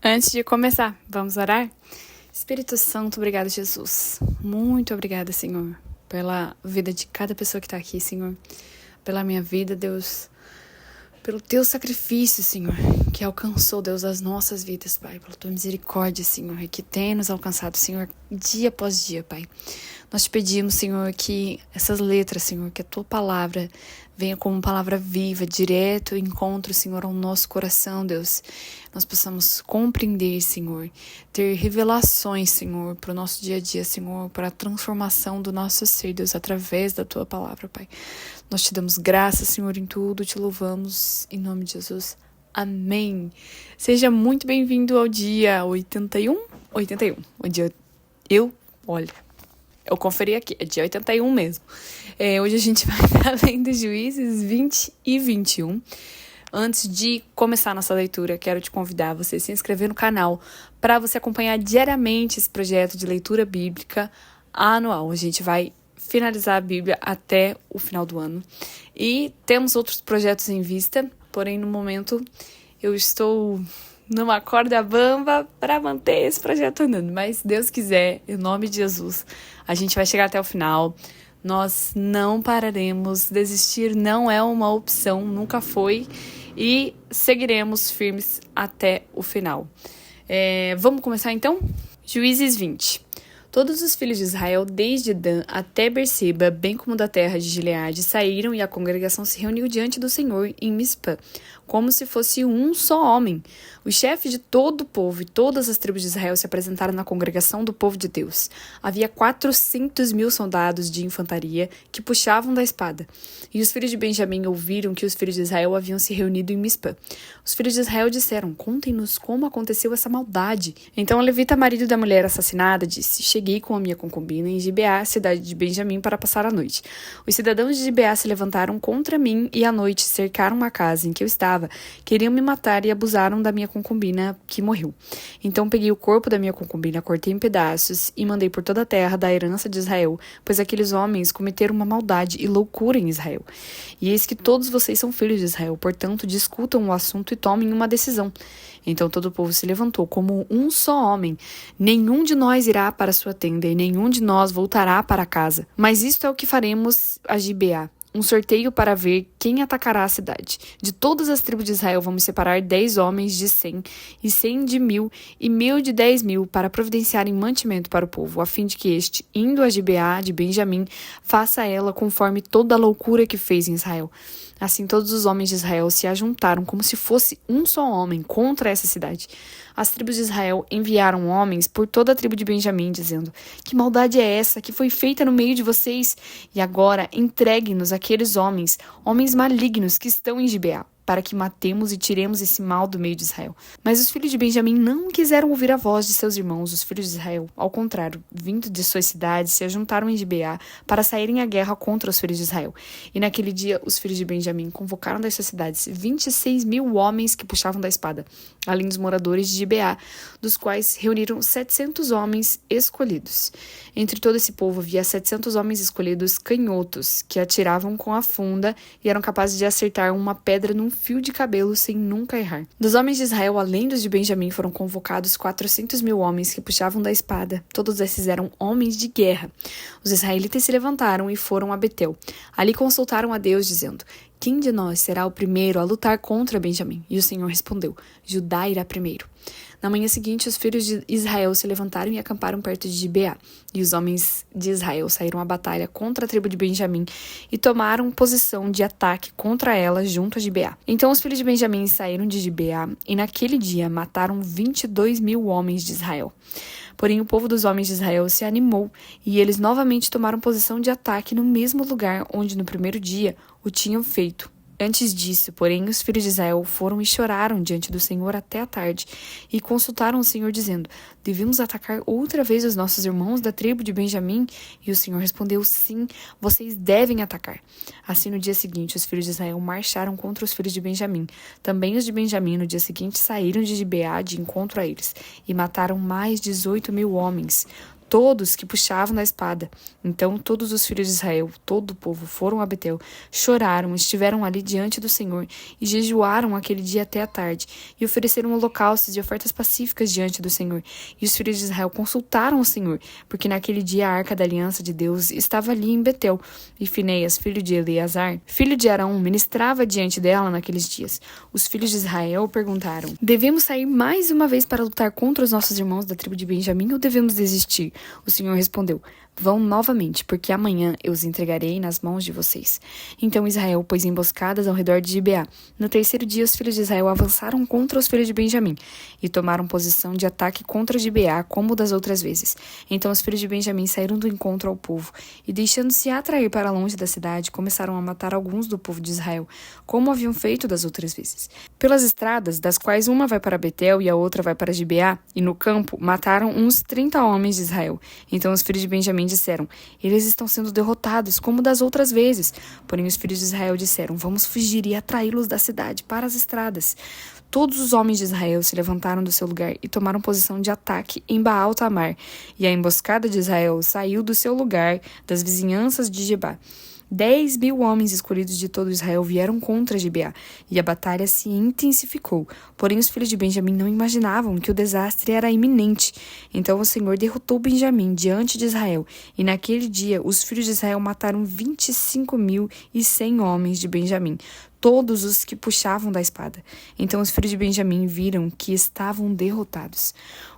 Antes de começar, vamos orar? Espírito Santo, obrigado, Jesus. Muito obrigada, Senhor, pela vida de cada pessoa que está aqui, Senhor. Pela minha vida, Deus. Pelo teu sacrifício, Senhor, que alcançou, Deus, as nossas vidas, Pai. Pela tua misericórdia, Senhor, e que tem nos alcançado, Senhor, dia após dia, Pai. Nós te pedimos, Senhor, que essas letras, Senhor, que a tua palavra venha como palavra viva, direto ao encontro, Senhor, ao nosso coração, Deus. Nós possamos compreender, Senhor, ter revelações, Senhor, para o nosso dia a dia, Senhor, para a transformação do nosso ser, Deus, através da tua palavra, Pai. Nós te damos graças, Senhor, em tudo, te louvamos, em nome de Jesus. Amém. Seja muito bem-vindo ao dia 81. O dia eu conferi aqui, é dia 81 mesmo. Hoje a gente vai estar lendo Juízes 20 e 21. Antes de começar a nossa leitura, quero te convidar a você se inscrever no canal para você acompanhar diariamente esse projeto de leitura bíblica anual. A gente vai finalizar a Bíblia até o final do ano. E temos outros projetos em vista, porém no momento eu estou numa corda bamba para manter esse projeto andando. Mas se Deus quiser, em nome de Jesus, a gente vai chegar até o final. Nós não pararemos, desistir não é uma opção, nunca foi, e seguiremos firmes até o final. Vamos começar então? Juízes 20. Todos os filhos de Israel, desde Dan até Berseba, bem como da terra de Gileade, saíram e a congregação se reuniu diante do Senhor em Mispa, como se fosse um só homem. Os chefes de todo o povo e todas as tribos de Israel se apresentaram na congregação do povo de Deus. Havia 400.000 soldados de infantaria que puxavam da espada. E os filhos de Benjamim ouviram que os filhos de Israel haviam se reunido em Mispa. Os filhos de Israel disseram: "Contem-nos como aconteceu essa maldade." Então o levita, marido da mulher assassinada, disse: "Cheguei com a minha concubina em Gibeá, cidade de Benjamim, para passar a noite. Os cidadãos de Gibeá se levantaram contra mim e à noite cercaram a casa em que eu estava. Queriam me matar e abusaram da minha concubina, que morreu. Então peguei o corpo da minha concubina, cortei em pedaços e mandei por toda a terra da herança de Israel, pois aqueles homens cometeram uma maldade e loucura em Israel. E eis que todos vocês são filhos de Israel, portanto discutam o assunto e tomem uma decisão." Então todo o povo se levantou como um só homem. "Nenhum de nós irá para sua tenda e nenhum de nós voltará para casa. Mas isto é o que faremos a Gibeá. Um sorteio para ver quem atacará a cidade. De todas as tribos de Israel vamos separar 10 homens de 100, e 100 de 1.000, e 1.000 de 10.000, para providenciarem mantimento para o povo, a fim de que este, indo a Gibeá de Benjamim, faça a ela conforme toda a loucura que fez em Israel." Assim todos os homens de Israel se ajuntaram como se fosse um só homem contra essa cidade. As tribos de Israel enviaram homens por toda a tribo de Benjamim, dizendo: "Que maldade é essa que foi feita no meio de vocês? E agora entreguem-nos aqueles homens malignos que estão em Gibeá, para que matemos e tiremos esse mal do meio de Israel." Mas os filhos de Benjamim não quiseram ouvir a voz de seus irmãos, os filhos de Israel. Ao contrário, vindo de suas cidades, se ajuntaram em Gibeá para saírem à guerra contra os filhos de Israel. E naquele dia, os filhos de Benjamim convocaram das suas cidades 26.000 homens que puxavam da espada, além dos moradores de Gibeá, dos quais reuniram 700 homens escolhidos. Entre todo esse povo havia 700 homens escolhidos canhotos, que atiravam com a funda e eram capazes de acertar uma pedra num fio de cabelo sem nunca errar. Dos homens de Israel, além dos de Benjamim, foram convocados 400.000 homens que puxavam da espada. Todos esses eram homens de guerra. Os israelitas se levantaram e foram a Betel. Ali consultaram a Deus, dizendo: "Quem de nós será o primeiro a lutar contra Benjamim?" E o Senhor respondeu: "Judá irá primeiro." Na manhã seguinte, os filhos de Israel se levantaram e acamparam perto de Gibeá. E os homens de Israel saíram à batalha contra a tribo de Benjamim e tomaram posição de ataque contra ela junto a Gibeá. Então os filhos de Benjamim saíram de Gibeá e naquele dia mataram 22.000 homens de Israel. Porém, o povo dos homens de Israel se animou e eles novamente tomaram posição de ataque no mesmo lugar onde no primeiro dia o tinham feito. Antes disso, porém, os filhos de Israel foram e choraram diante do Senhor até a tarde, e consultaram o Senhor, dizendo: "Devemos atacar outra vez os nossos irmãos da tribo de Benjamim?" E o Senhor respondeu: "Sim, vocês devem atacar." Assim, no dia seguinte, os filhos de Israel marcharam contra os filhos de Benjamim. Também os de Benjamim, no dia seguinte, saíram de Gibeá de encontro a eles, e mataram mais 18.000 homens. todos que puxavam da espada. Então todos os filhos de Israel, todo o povo, foram a Betel, choraram, estiveram ali diante do Senhor e jejuaram aquele dia até a tarde e ofereceram holocaustos e ofertas pacíficas diante do Senhor. E os filhos de Israel consultaram o Senhor, porque naquele dia a arca da aliança de Deus estava ali em Betel, e Finéias, filho de Eleazar, filho de Arão, ministrava diante dela naqueles dias. Os filhos de Israel perguntaram: devemos sair mais uma vez para lutar contra os nossos irmãos da tribo de Benjamim ou devemos desistir? O Senhor respondeu: vão novamente, porque amanhã eu os entregarei nas mãos de vocês. Então Israel pôs emboscadas ao redor de Gibeá. No terceiro dia, os filhos de Israel avançaram contra os filhos de Benjamim e tomaram posição de ataque contra Gibeá, como das outras vezes. Então os filhos de Benjamim saíram do encontro ao povo e, deixando-se atrair para longe da cidade, começaram a matar alguns do povo de Israel, como haviam feito das outras vezes. Pelas estradas, das quais uma vai para Betel e a outra vai para Gibeá, e no campo, mataram uns 30 homens de Israel. Então os filhos de Benjamim disseram: eles estão sendo derrotados, como das outras vezes. Porém os filhos de Israel disseram: vamos fugir e atraí-los da cidade para as estradas. Todos os homens de Israel se levantaram do seu lugar e tomaram posição de ataque em Baal-Tamar. E a emboscada de Israel saiu do seu lugar das vizinhanças de Gebá. 10.000 homens escolhidos de todo Israel vieram contra Gibeá, e a batalha se intensificou. Porém, os filhos de Benjamim não imaginavam que o desastre era iminente. Então o Senhor derrotou Benjamim diante de Israel, e naquele dia os filhos de Israel mataram 25.100 homens de Benjamim, todos os que puxavam da espada. Então os filhos de Benjamim viram que estavam derrotados.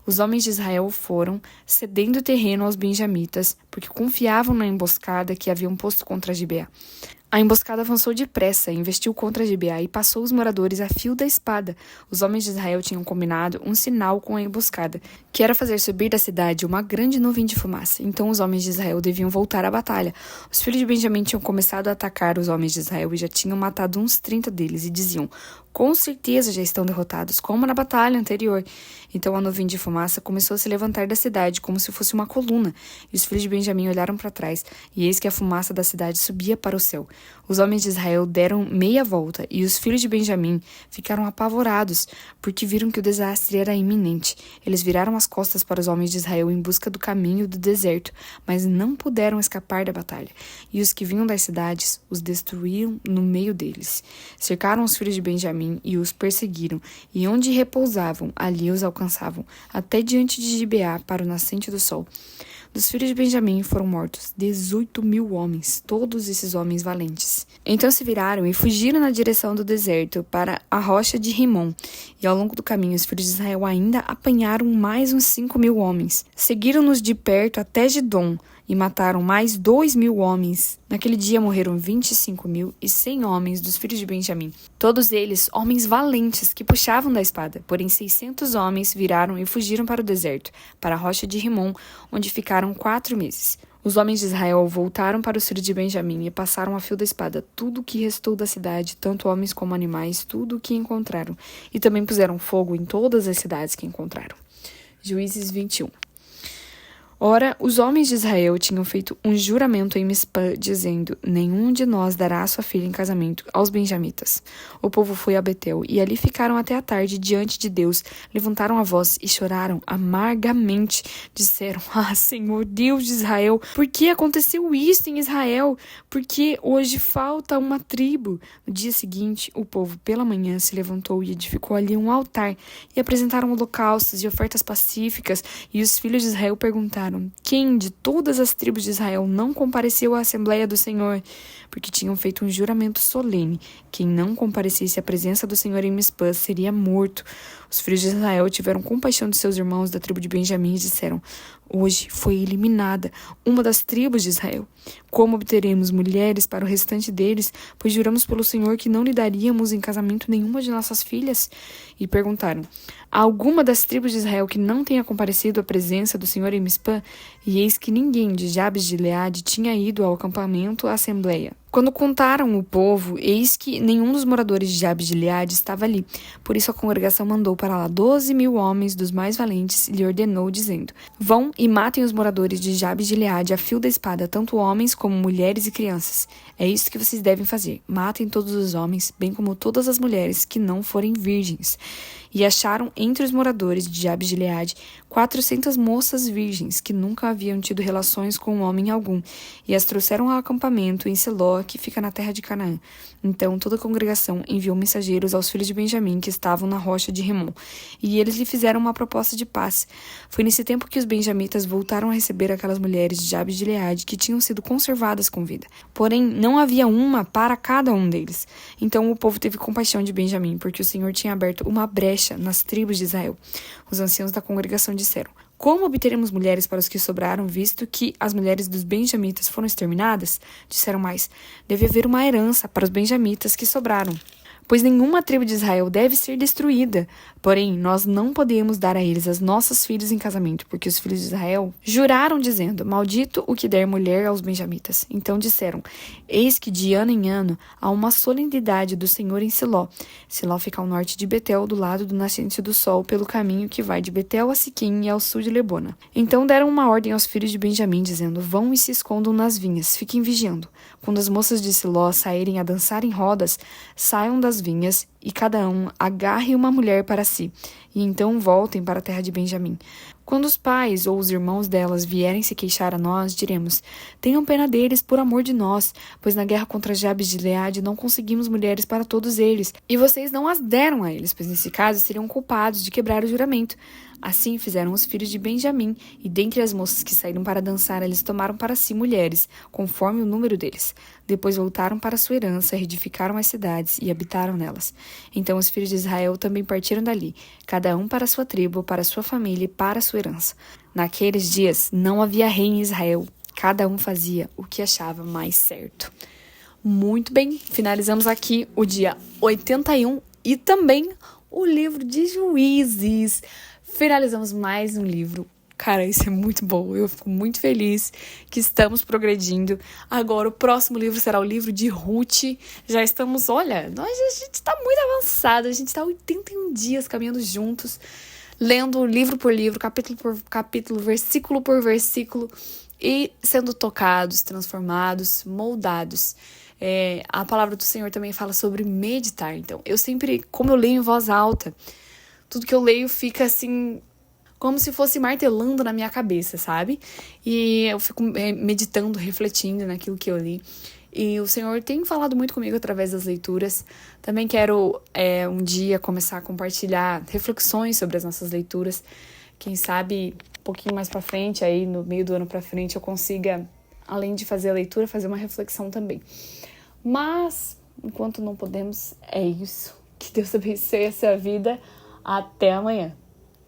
Os homens de Israel foram, cedendo terreno aos benjamitas, porque confiavam na emboscada que haviam posto contra Gibeá. A emboscada avançou depressa, investiu contra Gibeá e passou os moradores a fio da espada. Os homens de Israel tinham combinado um sinal com a emboscada, que era fazer subir da cidade uma grande nuvem de fumaça. Então os homens de Israel deviam voltar à batalha. Os filhos de Benjamim tinham começado a atacar os homens de Israel e já tinham matado uns 30 deles e diziam: com certeza já estão derrotados, como na batalha anterior. Então a nuvem de fumaça começou a se levantar da cidade, como se fosse uma coluna. E os filhos de Benjamim olharam para trás, e eis que a fumaça da cidade subia para o céu. Os homens de Israel deram meia volta, e os filhos de Benjamim ficaram apavorados, porque viram que o desastre era iminente. Eles viraram as costas para os homens de Israel em busca do caminho do deserto, mas não puderam escapar da batalha. E os que vinham das cidades os destruíram no meio deles. Cercaram os filhos de Benjamim e os perseguiram, e onde repousavam, ali os alcançavam, até diante de Gibeá, para o nascente do sol. Dos filhos de Benjamim foram mortos 18.000 homens, todos esses homens valentes. Então se viraram e fugiram na direção do deserto, para a rocha de Rimom. E ao longo do caminho, os filhos de Israel ainda apanharam mais uns 5.000 homens. Seguiram-nos de perto até Gidom, e mataram mais 2.000 homens. Naquele dia morreram 25.100 homens dos filhos de Benjamim. Todos eles homens valentes que puxavam da espada. Porém 600 homens viraram e fugiram para o deserto, para a rocha de Rimom, onde ficaram 4 meses. Os homens de Israel voltaram para os filhos de Benjamim e passaram a fio da espada tudo o que restou da cidade, tanto homens como animais, tudo o que encontraram. E também puseram fogo em todas as cidades que encontraram. Juízes 21. Ora, os homens de Israel tinham feito um juramento em Mispã, dizendo: nenhum de nós dará sua filha em casamento aos benjamitas. O povo foi a Betel, e ali ficaram até a tarde diante de Deus, levantaram a voz e choraram amargamente. Disseram: ah, Senhor Deus de Israel, por que aconteceu isso em Israel? Porque hoje falta uma tribo. No dia seguinte, o povo pela manhã se levantou e edificou ali um altar, e apresentaram holocaustos e ofertas pacíficas, e os filhos de Israel perguntaram: quem de todas as tribos de Israel não compareceu à Assembleia do Senhor? Porque tinham feito um juramento solene: quem não comparecesse à presença do Senhor em Mispã seria morto. Os filhos de Israel tiveram compaixão de seus irmãos da tribo de Benjamim e disseram: hoje foi eliminada uma das tribos de Israel. Como obteremos mulheres para o restante deles? Pois juramos pelo Senhor que não lhe daríamos em casamento nenhuma de nossas filhas. E perguntaram: há alguma das tribos de Israel que não tenha comparecido à presença do Senhor em Mispã? E eis que ninguém de Jabes de Gileade tinha ido ao acampamento à assembleia. Quando contaram o povo, eis que nenhum dos moradores de Jabes de Gileade estava ali. Por isso a congregação mandou para lá 12.000 homens dos mais valentes e lhe ordenou, dizendo: vão e matem os moradores de Jabes de Gileade a fio da espada, tanto homens como mulheres e crianças. É isso que vocês devem fazer: matem todos os homens, bem como todas as mulheres que não forem virgens. E acharam entre os moradores de Jabes de Gileade 400 moças virgens que nunca haviam tido relações com homem algum, e as trouxeram ao acampamento em Siló, que fica na terra de Canaã. Então toda a congregação enviou mensageiros aos filhos de Benjamim que estavam na rocha de Rimon, e eles lhe fizeram uma proposta de paz. Foi nesse tempo que os benjamitas voltaram a receber aquelas mulheres de Jabes de Gileade que tinham sido conservadas com vida. Porém, não havia uma para cada um deles. Então o povo teve compaixão de Benjamim, porque o Senhor tinha aberto uma brecha nas tribos de Israel. Os anciãos da congregação disseram: como obteremos mulheres para os que sobraram, visto que as mulheres dos benjamitas foram exterminadas? Disseram mais: deve haver uma herança para os benjamitas que sobraram, pois nenhuma tribo de Israel deve ser destruída. Porém, nós não podemos dar a eles as nossas filhas em casamento, porque os filhos de Israel juraram, dizendo: maldito o que der mulher aos benjamitas. Então disseram: eis que de ano em ano há uma solenidade do Senhor em Siló. Siló fica ao norte de Betel, do lado do nascente do sol, pelo caminho que vai de Betel a Siquim e ao sul de Lebona. Então deram uma ordem aos filhos de Benjamim, dizendo: vão e se escondam nas vinhas, fiquem vigiando. Quando as moças de Siló saírem a dançar em rodas, saiam das vinhas e cada um agarre uma mulher para si, e então voltem para a terra de Benjamim. Quando os pais ou os irmãos delas vierem se queixar a nós, diremos: tenham pena deles por amor de nós, pois na guerra contra Jabes de Gileade não conseguimos mulheres para todos eles, e vocês não as deram a eles, pois nesse caso seriam culpados de quebrar o juramento. Assim fizeram os filhos de Benjamim, e dentre as moças que saíram para dançar, eles tomaram para si mulheres, conforme o número deles. Depois voltaram para sua herança, reedificaram as cidades e habitaram nelas. Então os filhos de Israel também partiram dali, cada um para sua tribo, para sua família e para sua herança. Naqueles dias não havia rei em Israel, cada um fazia o que achava mais certo. Muito bem, finalizamos aqui o dia 81 e também o livro de Juízes. Finalizamos mais um livro. Cara, isso é muito bom. Eu fico muito feliz que estamos progredindo. Agora, o próximo livro será o livro de Ruth. Já estamos, olha, a gente está muito avançado. A gente está 81 dias caminhando juntos, lendo livro por livro, capítulo por capítulo, versículo por versículo, e sendo tocados, transformados, moldados. A palavra do Senhor também fala sobre meditar. Então, eu sempre, como eu leio em voz alta, tudo que eu leio fica assim, como se fosse martelando na minha cabeça, sabe? E eu fico meditando, refletindo naquilo que eu li. E o Senhor tem falado muito comigo através das leituras. Também quero um dia começar a compartilhar reflexões sobre as nossas leituras. Quem sabe, um pouquinho mais pra frente, aí no meio do ano pra frente, eu consiga, além de fazer a leitura, fazer uma reflexão também. Mas, enquanto não podemos, é isso. Que Deus abençoe a sua vida. Até amanhã.